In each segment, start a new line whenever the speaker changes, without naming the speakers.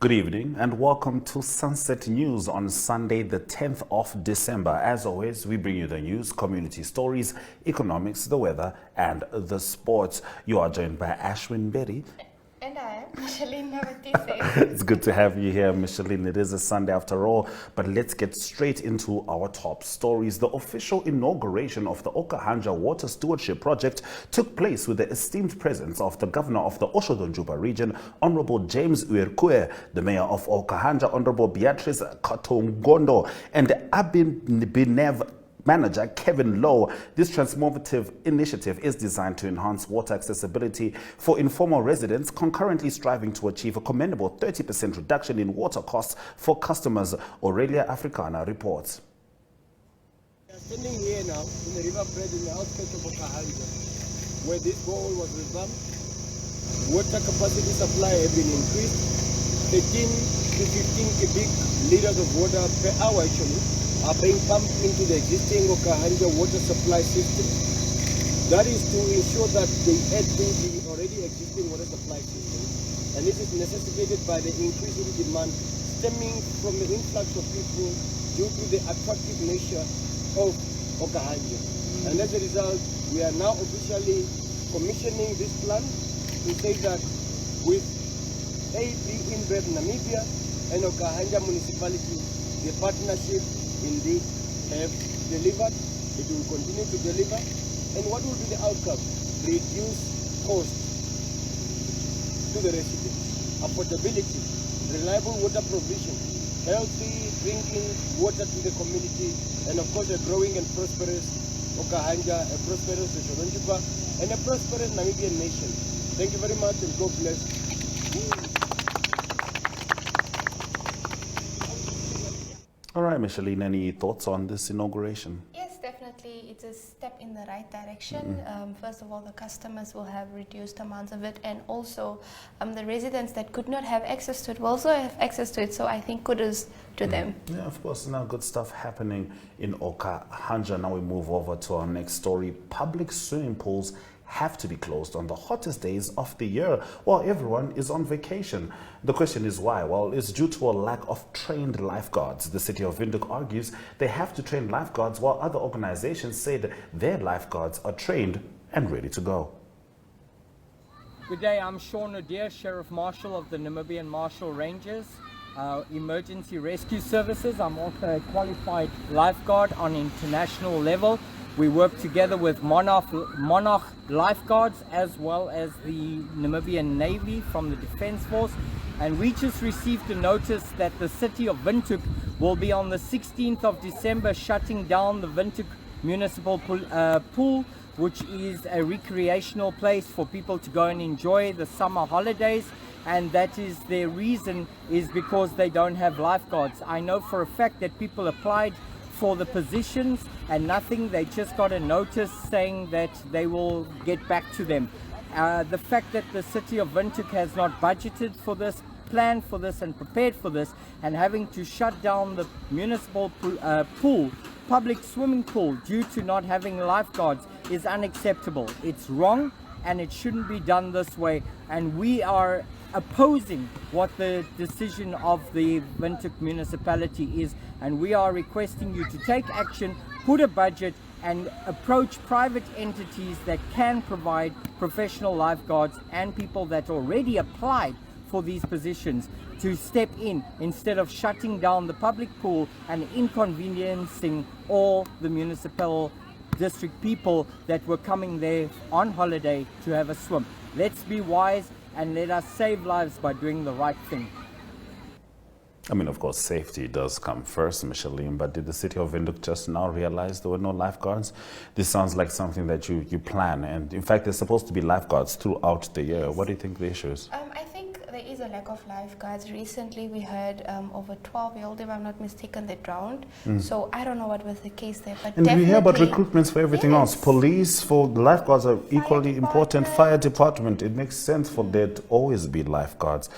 Good evening and welcome to Sunset News on Sunday, the 10th of December. As always, we bring you the news, community stories, economics, the weather, and the sports. You are joined by Ashwin Berry.
And I am Micheline Navatise.
It's good to have you here, Micheline. It is a Sunday after all, but let's get straight into our top stories. The official inauguration of the Okahanja Water Stewardship Project took place with the esteemed presence of the Governor of the Oshodonjuba region, Honorable James Uerkue, the Mayor of Okahanja, Honorable Beatrice Katongondo, and Abinev Manager Kevin Lowe. This transformative initiative is designed to enhance water accessibility for informal residents, concurrently striving to achieve a commendable 30% reduction in water costs for customers, Aurelia Africana reports.
We are standing here now in the river bed in the outskirts of Okahanja, where this borehole was revamped. Water capacity supply has been increased. 13 to 15 cubic liters of water per hour actually are being pumped into the existing Okahanja water supply system. That is to ensure that they add to the already existing water supply system. And this is necessitated by the increasing demand stemming from the influx of people due to the attractive nature of Okahanja. And as a result, we are now officially commissioning this plant to say that with AB InBev Namibia and Okahanja municipality, the partnership indeed have delivered. It will continue to deliver. And what will be the outcome? Reduce cost to the residents, affordability, reliable water provision, healthy drinking water to the community, and of course a growing and prosperous Okahanja, a prosperous Oshodonjuba, and a prosperous Namibian nation. Thank you very much and God bless.
All right, Micheline, any thoughts on this inauguration?
Yes, definitely. It's a step in the right direction. First of all, the customers will have reduced amounts of it, and also the residents that could not have access to it will also have access to it. So I think kudos to them.
Yeah, of course. Now, good stuff happening in Okahanja. Now we move over to our next story. Public swimming pools have to be closed on the hottest days of the year while everyone is on vacation. The question is why? Well, it's due to a lack of trained lifeguards. The city of Windhoek argues they have to train lifeguards while other organizations say that their lifeguards are trained and ready to go.
Good day, I'm Sean O'Dear, Sheriff Marshal of the Namibian Marshal Rangers, Emergency Rescue Services. I'm also a qualified lifeguard on international level. We work together with Monarch Lifeguards as well as the Namibian Navy from the Defence Force. And we just received a notice that the city of Windhoek will be on the 16th of December shutting down the Windhoek Municipal Pool, which is a recreational place for people to go and enjoy the summer holidays. And that is their reason, is because they don't have lifeguards. I know for a fact that people applied for the positions and nothing. They just got a notice saying that they will get back to them. The fact that the city of Windhoek has not budgeted for this, planned for this and prepared for this, and having to shut down the municipal pool, public swimming pool, due to not having lifeguards is unacceptable. It's wrong and it shouldn't be done this way, and we are opposing what the decision of the Windhoek municipality is, and we are requesting you to take action, put a budget and approach private entities that can provide professional lifeguards and people that already applied for these positions to step in instead of shutting down the public pool and inconveniencing all the municipal district people that were coming there on holiday to have a swim. Let's be wise and let us save lives by doing the right thing.
I mean, of course, safety does come first, Micheline, but did the city of Windhoek just now realize there were no lifeguards? This sounds like something that you plan, and in fact, there's supposed to be lifeguards throughout the year. What do you think the issue is?
I think there is a lack of lifeguards. Recently, we heard over 12-year-old, if I'm not mistaken, they drowned. So I don't know what was the case there, but
And
definitely
we hear about recruitments for everything else.
Yes.
Police, for the lifeguards are equally important.
department.
Fire department. It makes sense for there to always be lifeguards.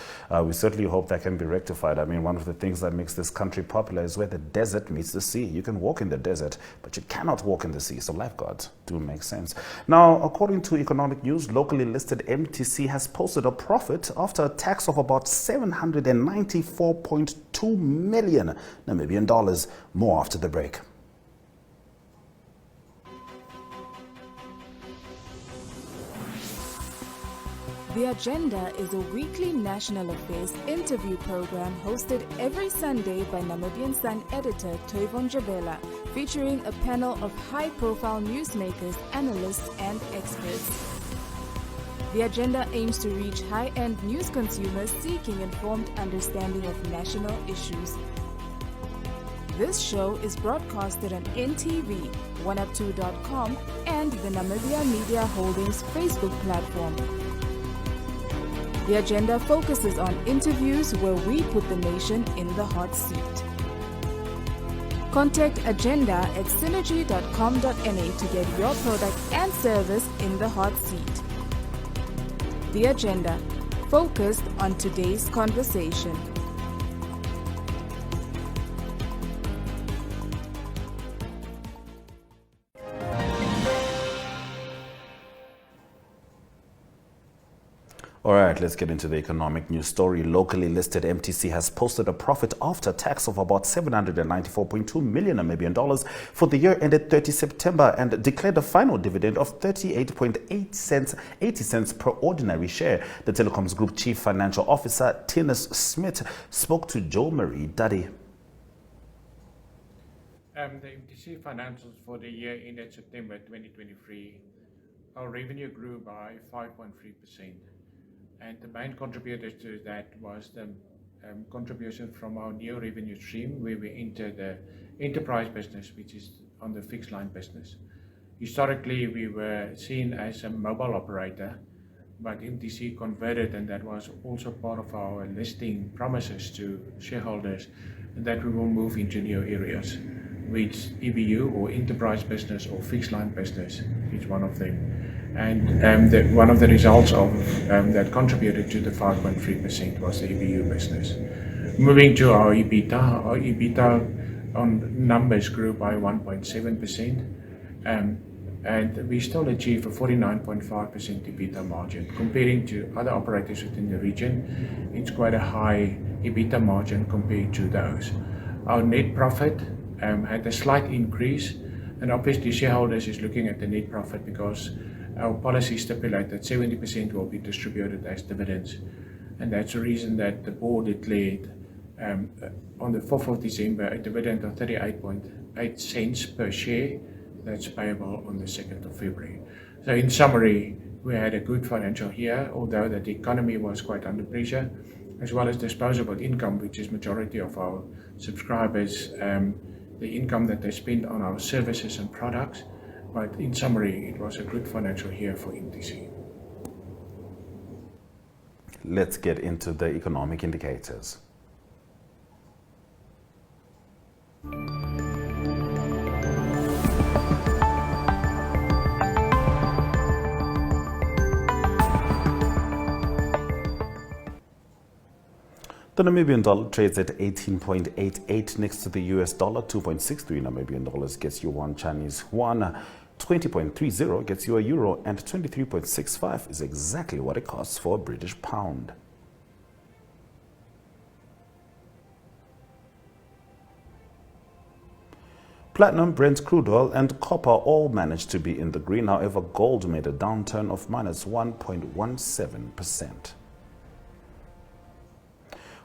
We certainly hope that can be rectified. I mean, one of the things that makes this country popular is where the desert meets the sea. You can walk in the desert, but you cannot walk in the sea. So lifeguards do make sense. Now, according to Economic News, locally listed MTC has posted a profit after a tax of of about 794.2 million Namibian dollars. More after the break.
The Agenda is a weekly national affairs interview program hosted every Sunday by Namibian Sun editor Toyvon Jabela, featuring a panel of high-profile newsmakers, analysts, and experts. The Agenda aims to reach high-end news consumers seeking informed understanding of national issues. This show is broadcasted on NTV, 1up2.com, and the Namibia Media Holdings Facebook platform. The Agenda focuses on interviews where we put the nation in the hot seat. Contact Agenda at synergy.com.na to get your product and service in the hot seat. The Agenda, focused on today's conversation.
All right, let's get into the economic news story. Locally listed MTC has posted a profit after tax of about 794.2 million Namibian dollars for the year ended 30 September and declared a final dividend of 80 cents per ordinary share. The Telecoms Group Chief Financial Officer, Tinus Smith, spoke to Joe Marie Duddy.
The MTC financials for the year ended September 2023, our revenue grew by 5.3%. And the main contributors to that was the contribution from our new revenue stream, where we entered the enterprise business, which is on the fixed line business. Historically, we were seen as a mobile operator, but MTC converted, and that was also part of our listing promises to shareholders, that we will move into new areas, which EBU or enterprise business or fixed line business is one of them. And one of the results of that contributed to the 5.3% was the EBU business. Moving to our EBITDA on numbers grew by 1.7%, and we still achieve a 49.5% EBITDA margin. Comparing to other operators within the region, it's quite a high EBITDA margin compared to those. Our net profit had a slight increase, and obviously shareholders is looking at the net profit because our policy stipulates that 70% will be distributed as dividends. And that's the reason that the board declared on the 4th of December a dividend of 38.8 cents per share that's payable on the 2nd of February. So in summary, we had a good financial year, although that the economy was quite under pressure, as well as disposable income, which is majority of our subscribers, the income that they spend on our services and products. But in summary, it was a good financial year for MTC.
Let's get into the economic indicators. The Namibian dollar trades at 18.88 next to the US dollar. 2.63 Namibian dollars gets you one Chinese yuan. 20.30 gets you a euro, and 23.65 is exactly what it costs for a British pound. Platinum, Brent crude oil, and copper all managed to be in the green. However, gold made a downturn of minus 1.17%.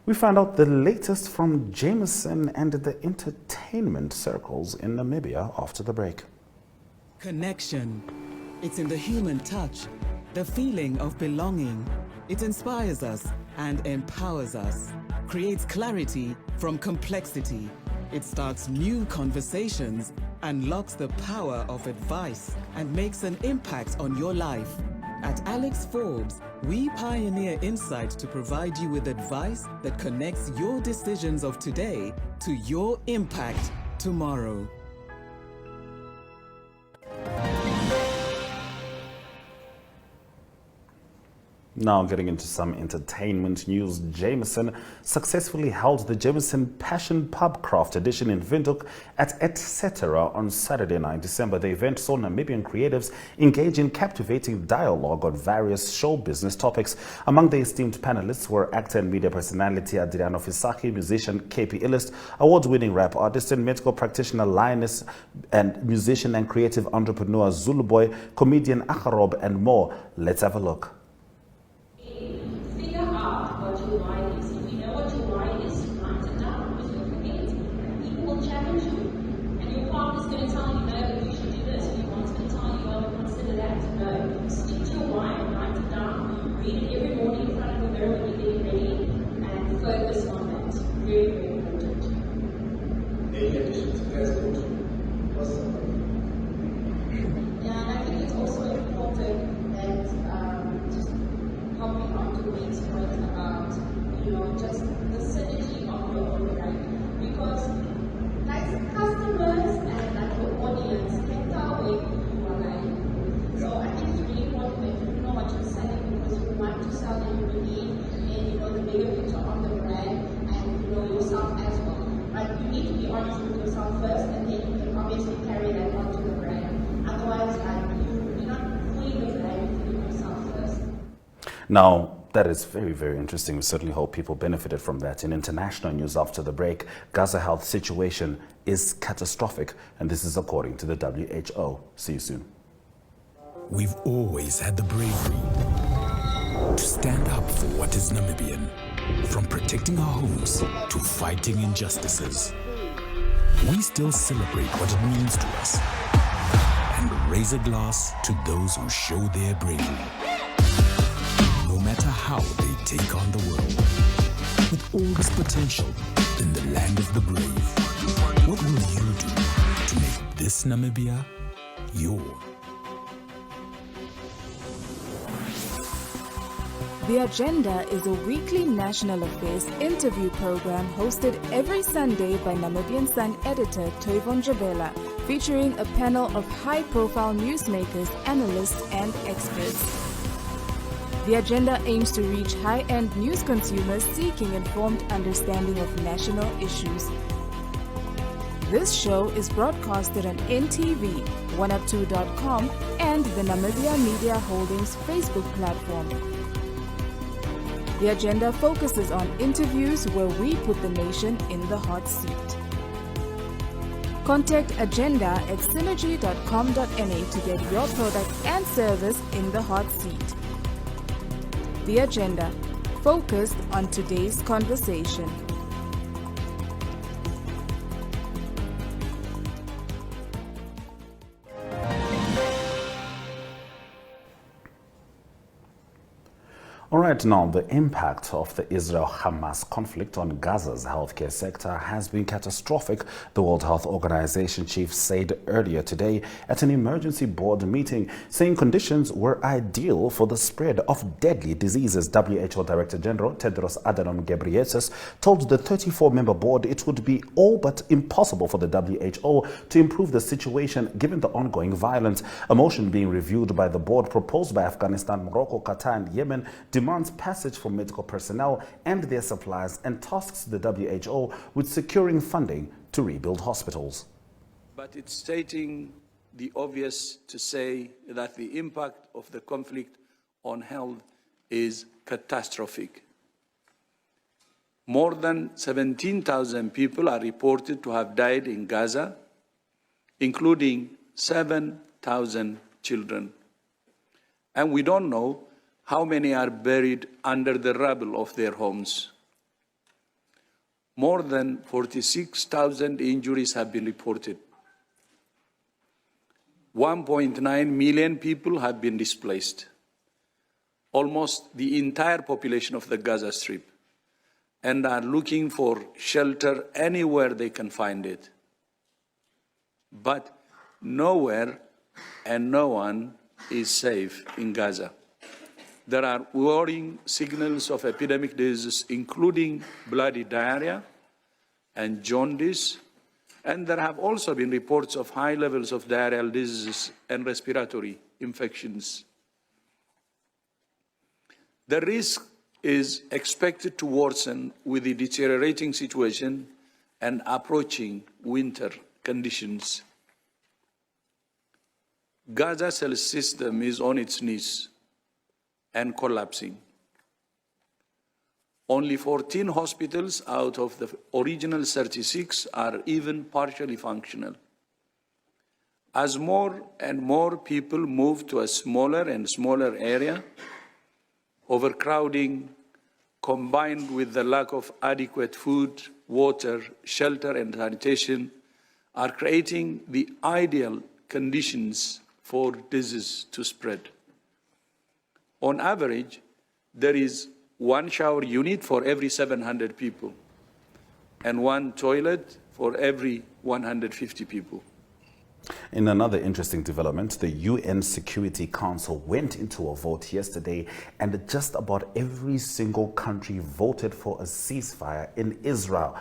We found out the latest from Jameson and the entertainment circles in Namibia after the break.
Connection. It's in the human touch, the feeling of belonging. It inspires us and empowers us, creates clarity from complexity. It starts new conversations, unlocks the power of advice, and makes an impact on your life. At Alex Forbes, we pioneer insight to provide you with advice that connects your decisions of today to your impact tomorrow.
Now getting into some entertainment news, Jameson successfully held the Jameson Passion Pub Craft Edition in Windhoek at Etc. on Saturday, 9 December. The event saw Namibian creatives engage in captivating dialogue on various show business topics. Among the esteemed panelists were actor and media personality Adriano Fisaki, musician KP Illist, award-winning rap artist and medical practitioner Lioness, and musician and creative entrepreneur Zulu Boy, comedian Akharob, and more. Let's have a look.
Figure out what your why is. If you know what your why is, write it down with your head. People will challenge you. And your partner's going to tell you, no, you should do this. Your mom's going to tell you, well, consider that. No. Stick to your why, write it down, read it every morning in front of the mirror when you're getting ready, and focus on that. Very, very important.
Any additions to guys go to? What's the
Yeah, and I think it's also important that just helping on to Wayne's point about, just the synergy of your own brand. Because like customers and like your audience can tell when you are lying. So I think it's really important that you know what you're selling, because you want to sell and you believe in the bigger picture of the brand and yourself as well. But you need to be honest with yourself first, and then you can obviously carry that on to the brand. Otherwise, you're not fully the brand within yourself first.
Now, that is very, very interesting. We certainly hope people benefited from that. In international news after the break, Gaza health situation is catastrophic, and this is according to the WHO. See you soon.
We've always had the bravery to stand up for what is Namibian, from protecting our homes to fighting injustices. We still celebrate what it means to us and raise a glass to those who show their bravery. No matter how they take on the world, with all this potential in the land of the brave, what will you do to make this Namibia your?
The Agenda is a weekly national affairs interview program hosted every Sunday by Namibian Sun editor Toivon Jabela, featuring a panel of high-profile newsmakers, analysts, and experts. The Agenda aims to reach high-end news consumers seeking informed understanding of national issues. This show is broadcasted on NTV, 1up2.com, and the Namibia Media Holdings Facebook platform. The Agenda focuses on interviews where we put the nation in the hot seat. Contact Agenda at synergy.com.na to get your product and service in the hot seat. The Agenda, focused on today's conversation.
All right, now the impact of the Israel-Hamas conflict on Gaza's healthcare sector has been catastrophic, the World Health Organization chief said earlier today at an emergency board meeting, saying conditions were ideal for the spread of deadly diseases. WHO Director General Tedros Adhanom Ghebreyesus told the 34-member board it would be all but impossible for the WHO to improve the situation given the ongoing violence. A motion being reviewed by the board proposed by Afghanistan, Morocco, Qatar, and Yemen demands passage for medical personnel and their supplies and tasks the WHO with securing funding to rebuild hospitals.
But it's stating the obvious to say that the impact of the conflict on health is catastrophic. More than 17,000 people are reported to have died in Gaza, including 7,000 children. And we don't know how many are buried under the rubble of their homes. More than 46,000 injuries have been reported. 1.9 million people have been displaced, almost the entire population of the Gaza Strip, and are looking for shelter anywhere they can find it. But nowhere and no one is safe in Gaza. There are worrying signals of epidemic diseases, including bloody diarrhea and jaundice, and there have also been reports of high levels of diarrheal diseases and respiratory infections. The risk is expected to worsen with the deteriorating situation and approaching winter conditions. Gaza's health system is on its knees and collapsing. Only 14 hospitals out of the original 36 are even partially functional. As more and more people move to a smaller and smaller area, overcrowding combined with the lack of adequate food, water, shelter, and sanitation are creating the ideal conditions for disease to spread. On average, there is one shower unit for every 700 people and one toilet for every 150 people.
In another interesting development, the UN Security Council went into a vote yesterday, and just about every single country voted for a ceasefire in Israel,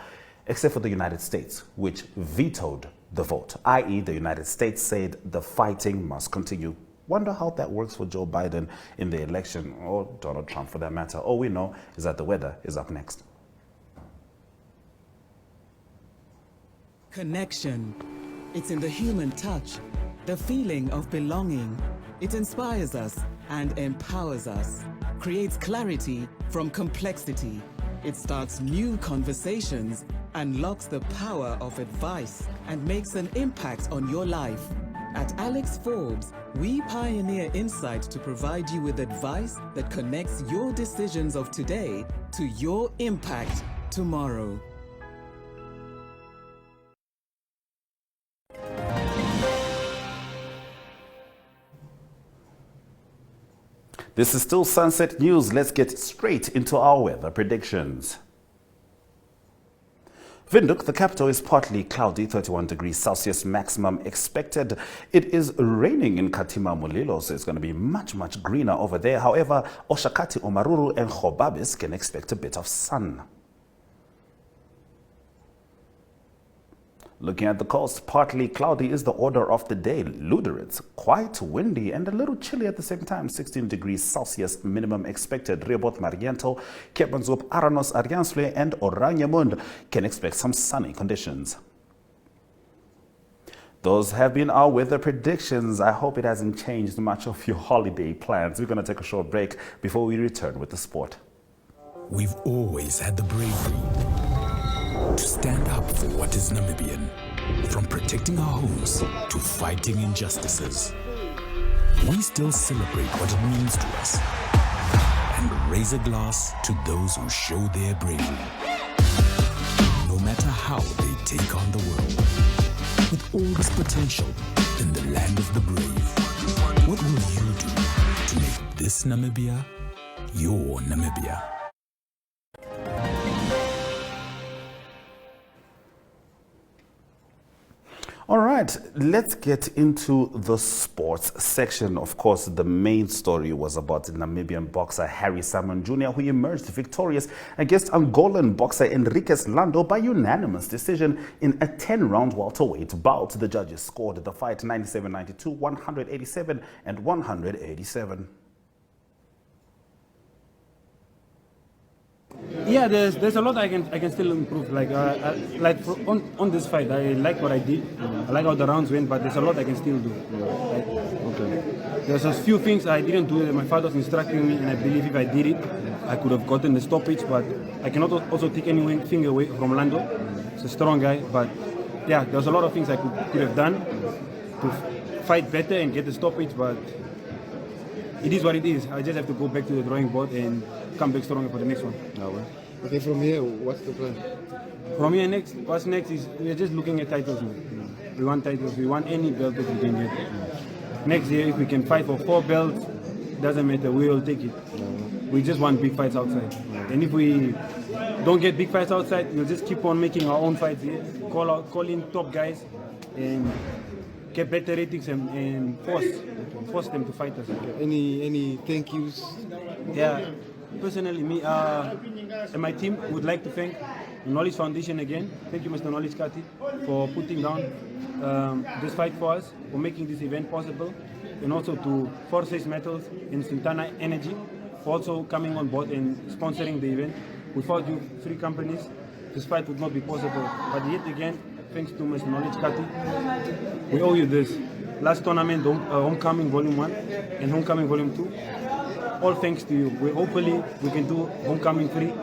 except for the United States, which vetoed the vote, i.e. the United States said the fighting must continue. Wonder how that works for Joe Biden in the election, or Donald Trump for that matter. All we know is that the weather is up next.
Connection. It's in the human touch, the feeling of belonging. It inspires us and empowers us, creates clarity from complexity. It starts new conversations, unlocks the power of advice, and makes an impact on your life. At Alex Forbes, we pioneer insight to provide you with advice that connects your decisions of today to your impact tomorrow.
This is still Sunset News. Let's get straight into our weather predictions. Windhoek, the capital, is partly cloudy, 31 degrees Celsius maximum expected. It is raining in Katima Mulilo, so it's going to be much, much greener over there. However, Oshakati, Omaruru and Khobabis can expect a bit of sun. Looking at the coast, partly cloudy is the order of the day. Luderitz, quite windy and a little chilly at the same time. 16 degrees Celsius minimum expected. Rehoboth, Mariento, Kepanzup, Aranos, Ariansle and Oraniemund can expect some sunny conditions. Those have been our weather predictions. I hope it hasn't changed much of your holiday plans. We're going to take a short break before we return with the sport.
We've always had the bravery to stand up for what is Namibian, from protecting our homes to fighting injustices. We still celebrate what it means to us and raise a glass to those who show their bravery. No matter how they take on the world, with all this potential in the land of the brave, what will you do to make this Namibia your Namibia?
All right, let's get into the sports section. Of course, the main story was about the Namibian boxer Harry Simon Jr., who emerged victorious against Angolan boxer Enriquez Lando by unanimous decision in a 10-round welterweight bout. The judges scored the fight 97-92, 187 and 187.
Yeah, there's a lot I can still improve. On this fight, I like what I did. I like how the rounds went, but there's a lot I can still do. There's a few things I didn't do. My father was instructing me, and I believe if I did it, I could have gotten the stoppage. But I cannot also take anything away from Lando. He's a strong guy, but yeah, there's a lot of things I could have done to fight better and get the stoppage. But it is what it is. I just have to go back to the drawing board and come back stronger for the next one.
Okay, from here, what's the plan?
From here, what's next is we're just looking at titles now. We want titles. We want any belt that we can get. Next year, if we can fight for 4 belts, doesn't matter. We will take it. We just want big fights outside. And if we don't get big fights outside, we'll just keep on making our own fights here. Call in top guys and get better ratings and force them to fight us.
Any thank yous?
Yeah, personally, me and my team would like to thank the Knowledge Foundation again. Thank you, Mr. Knowledge Kati, for putting down this fight for us, for making this event possible, and also to Forces Metals and Sintana Energy for also coming on board and sponsoring the event. Without you, 3 companies, this fight would not be possible. But yet again, thanks to Mr. Knowledge Kati, we owe you this. Last tournament, Homecoming Volume 1 and Homecoming Volume 2, all thanks to you. Hopefully we can do Homecoming 3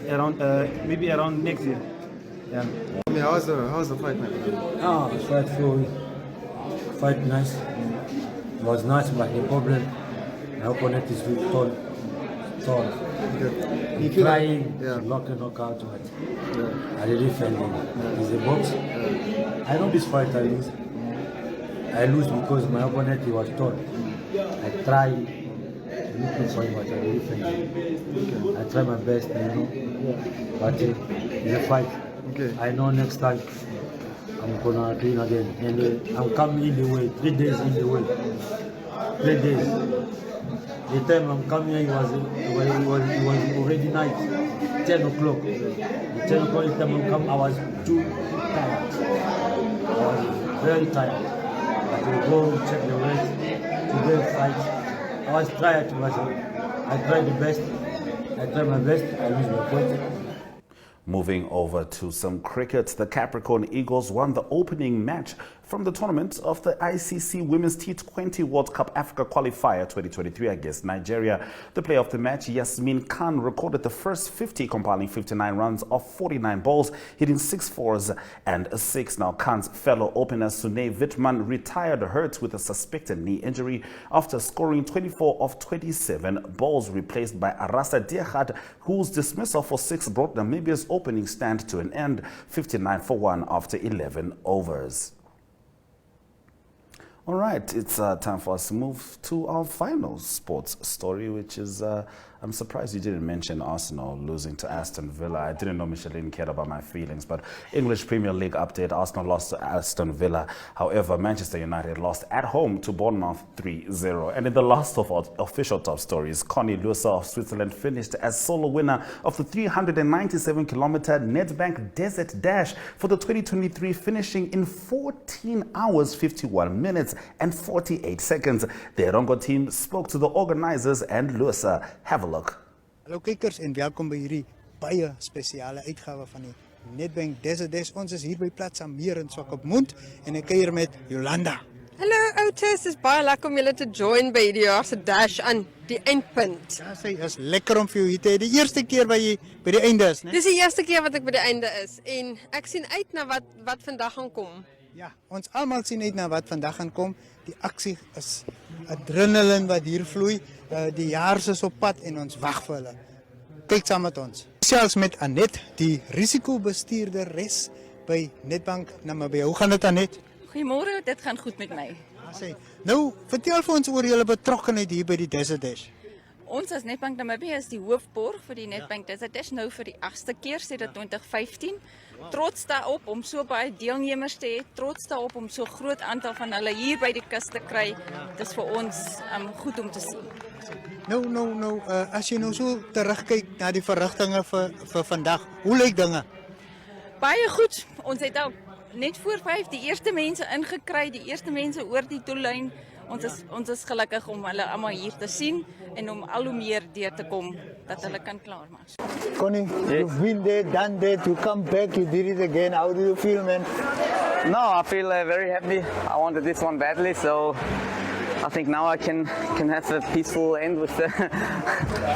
around, maybe around next year. Yeah.
How was the fight, man?
Fight flow, fight nice. It was nice, but the problem, my opponent is really tall. He trying to knock and knock out, but I really felt it. It's a box. I know this fight I lose. I lose because my opponent he was tall. I try looking for him, but I really felt it. I try my best, but it's a fight. I know next time I'm gonna win again, and I'm coming in the way. 3 days in the way. 3 days. The time I'm coming here, it was already night, 10 o'clock. The 10 o'clock the time I'm coming, I was too tired. I was very tired. I had to go check the weight, to go fight. I was tired, but I tried the best. I tried my best, I lose my point.
Moving over to some cricket, the Capricorn Eagles won the opening match from the tournament of the ICC Women's T20 World Cup Africa Qualifier 2023 against Nigeria. The player of the match, Yasmin Khan, recorded the first 50, compiling 59 runs off 49 balls, hitting 6 fours and a 6. Now, Khan's fellow opener, Sune Wittmann, retired hurt with a suspected knee injury after scoring 24 of 27 balls, replaced by Arasa Diakhad, whose dismissal for 6 brought Namibia's opening stand to an end, 59 for 1 after 11 overs. All right, it's time for us to move to our final sports story, which is, I'm surprised you didn't mention Arsenal losing to Aston Villa. I didn't know Micheline cared about my feelings, but English Premier League update, Arsenal lost to Aston Villa. However, Manchester United lost at home to Bournemouth 3-0. And in the last of our official top stories, Connie Lusa of Switzerland finished as solo winner of the 397-kilometer Nedbank Desert Dash for the 2023, finishing in 14 hours, 51 minutes and 48 seconds. The Erongo team spoke to the organizers and Lusa. Have a look.
Hallo kykers en welkom by hierdie baie spesiale uitgawe van die Nedbank Desert Dash. Ons is hier by Plaza Meer in Swakopmund en ek kuier met Jolanda.
Hallo Otis, is baie lekker om julle te join by hierdie jaar se dash aan die eindpunt.
Ja, sy is lekker om vir jou hier te hê. Die eerste keer by jy by die einde is, né?
Dis die eerste keer wat ek by die einde is en ek sien uit na wat vandag gaan kom.
Ja, ons almal sien uit na wat vandag gaan kom. Die aksie is adrenaline wat hier vloei. Die jaars is op pad en ons wag vir hulle. Kyk saam met ons. Selfs met Anet, die risikobestuurderes by Nedbank Namibia. Hoe gaan dit, Anet?
Goeiemôre, dit gaan goed met my.
Nou, vertel vir ons oor julle betrokkenheid hier by die Desert Dash.
Ons as Nedbank Namibia is die hoofborg vir die Nedbank Desert Dash nou vir die 8ste keer sedert 2015. Trots daarop om so baie deelnemers te hê, trots daarop om so groot aantal van hulle hier by die kus te kry. Dit is vir ons goed om te sien.
Nou, as jy nou so terugkyk na die verrigtinge vir vandag, hoe lyk dinge?
Baie goed. Ons het al net voor 5 die eerste mense ingekry, die eerste mense oor die doellyn. Ons is gelukkig om hulle almal hier te sien en om al hoe meer deur te kom dat hulle kan klaarmaak.
Connie, you've been there, done that, you come back, you did it again. How do you feel, man?
No, I feel very happy. I wanted this one badly, so I think now I can have a peaceful end with the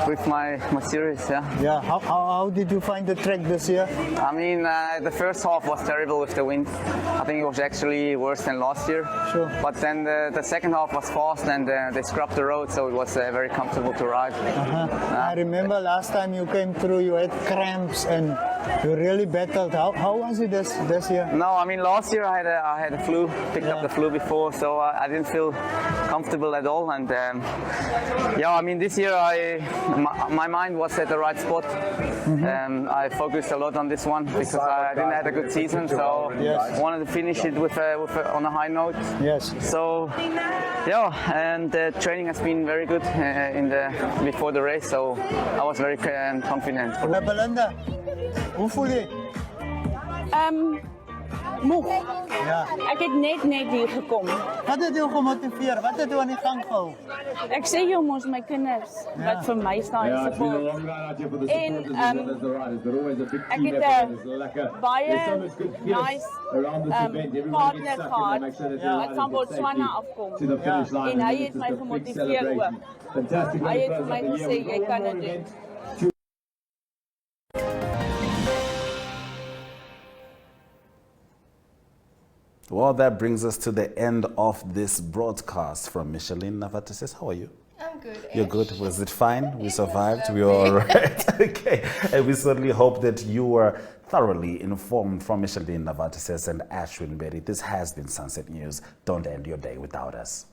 with my series.
Yeah. How did you find the track this year?
I mean, the first half was terrible with the wind. I think it was actually worse than last year.
Sure.
But then the second half was fast and they scrubbed the road, so it was very comfortable to ride.
I remember last time you came through, you had cramps and you really battled. How was it this year?
No, I mean last year I had a flu, picked up the flu before, so I didn't feel comfortable at all. And I mean this year my mind was at the right spot. I focused a lot on this one because I didn't have a good season, so wanted to finish it on a high note.
Yes.
So and the training has been very good before the race, so I was very confident.
Belinda, hoe voel jy?
Moeg.
Ja.
Ek het net hier gekom.
Wat het jou gemotiveer? Wat het jou aan die gang gehou?
Ek sê jou mos my kinders wat vir my staan en support. En ek het 'n baie nice partner gehad wat van Botswana afkom. En hy het my gemotiveer ook. Hy het vir my gesê jy kan dit doen.
Well, that brings us to the end of this broadcast from Micheline Navatisses. How are you?
I'm good.
You're good. Was it fine? We survived. We were all right. Okay. And we certainly hope that you were thoroughly informed from Micheline Navatisses and Ashwin Berry. This has been Sunset News. Don't end your day without us.